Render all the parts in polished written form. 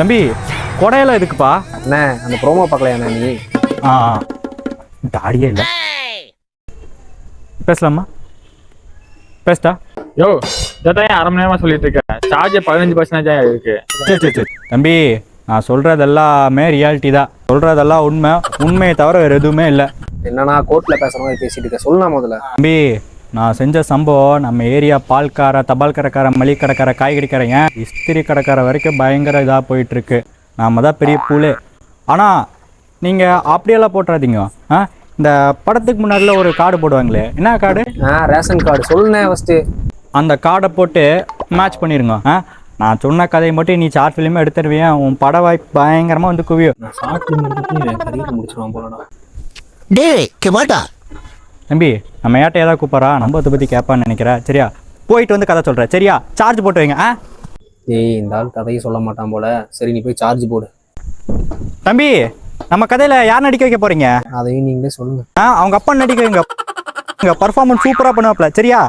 தம்பி கொடையெல்லாம் எதுக்குப்பா? அண்ணே அந்த ப்ரோமோ பார்க்கலையாண்ணே நீ? தாடியே இல்லை. பேசலாமா? பேசிட்டா யோ இதான் அரை மணி நேரமா சொல்லிட்டு இருக்கேன். சார்ஜ் 15% இருக்கு. சரி தம்பி, நான் சொல்றது எல்லாமே ரியாலிட்டி தான். சொல்றதெல்லாம் உண்மையை தவிர வேறு எதுவுமே இல்லை. என்னன்னா கோர்ட்ல பேசுற மாதிரி பேசிட்டு இருக்க, சொல்லலாம் முதல்ல. தம்பி, நான் செஞ்ச சம்பவம் நம்ம ஏரியா பால்கார, தபால் கடைக்கார, மளிகை கடைக்கார, காய்கறி கடைங்க, இஸ்திரி கடைக்கார வரைக்கும் பயங்கர இதாக போயிட்டு இருக்கு. நாம தான் பெரிய பூலே. ஆனால் நீங்கள் அப்படியெல்லாம் போட்டுறாதீங்க. இந்த படத்துக்கு முன்னாடியில் ஒரு கார்டு போடுவாங்களே, என்ன கார்டு? Ration card. சொல்லுண்ணே ஃபர்ஸ்ட். அந்த கார்டை போட்டு மேட்ச் பண்ணிடுங்க. நான் சொன்ன கதையை மட்டும் நீ ஷார்ட் ஃபிலிமே எடுத்துருவியன், உன் பட வாய்ப்பு பயங்கரமாக வந்து குவியும். நான் ஷார்ட் ஃபிலிம் எடுத்துட்டு கரியர் முடிச்சிருவான் போலடா. டேய் கேமாட்டா தம்பி, நம்ம ஏட்ட ஏதாவது கூப்பிட்றா, நம்ம அதை பற்றி கேட்பான்னு நினைக்கிறேன். சரியா, போயிட்டு வந்து கதை சொல்கிறேன். சரியா, சார்ஜ் போட்டு வைங்க. ஏய் இந்த ஆள் கதையும் சொல்ல மாட்டான் போல. சரி நீ போய் சார்ஜ் போடு. தம்பி, நம்ம கதையில் யார் நடிக்க வைக்க போகிறீங்க? அதையும் நீங்களே சொல்லுங்க. அவங்க அப்பா நடிக்க வைங்க. பர்ஃபார்மன்ஸ் சூப்பராக பண்ணுவாப்ல. சரியா?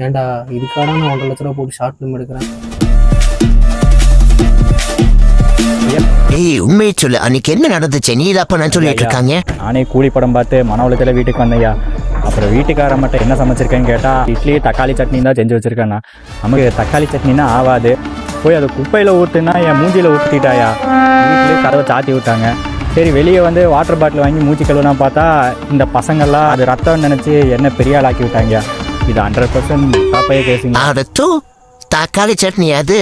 ஏன்டா இதுக்காக நான் 1.5 லட்ச ரூபா போட்டு ஷார்ட் ஃபிலிம் எடுக்கிறேன். ஏய் உண்மையை சொல்லு, அன்னைக்கு என்ன நடந்துச்சு? நீ இதாப்ப நான் சொல்லிட்டு இருக்காங்க. நானே கூலி படம் பார்த்து மன உலகத்தில் வீட்டுக்கு வந்தையா. அப்புறம் வீட்டுக்கார மட்டும் என்ன சமைச்சிருக்கேன்னு கேட்டால் இட்லி தக்காளி சட்னி தான் செஞ்சு வச்சுருக்கேண்ணா. நமக்கு தக்காளி சட்னினா ஆகாது, போய் அதை குப்பையில் ஊற்றுனா என் மூஞ்சியில் ஊற்றிட்டாயா. வீட்டிலே கதவை சாத்தி விட்டாங்க. சரி வெளியே வந்து வாட்டர் பாட்டில் வாங்கி மூச்சு கழுவுனா பார்த்தா இந்த பசங்கள்லாம் அது ரத்தம்னு நினச்சி என்ன பெரிய ஆளாக்கி விட்டாங்க. இது 100% பாப்பையே பேசுங்க. தக்காளி சட்னி அது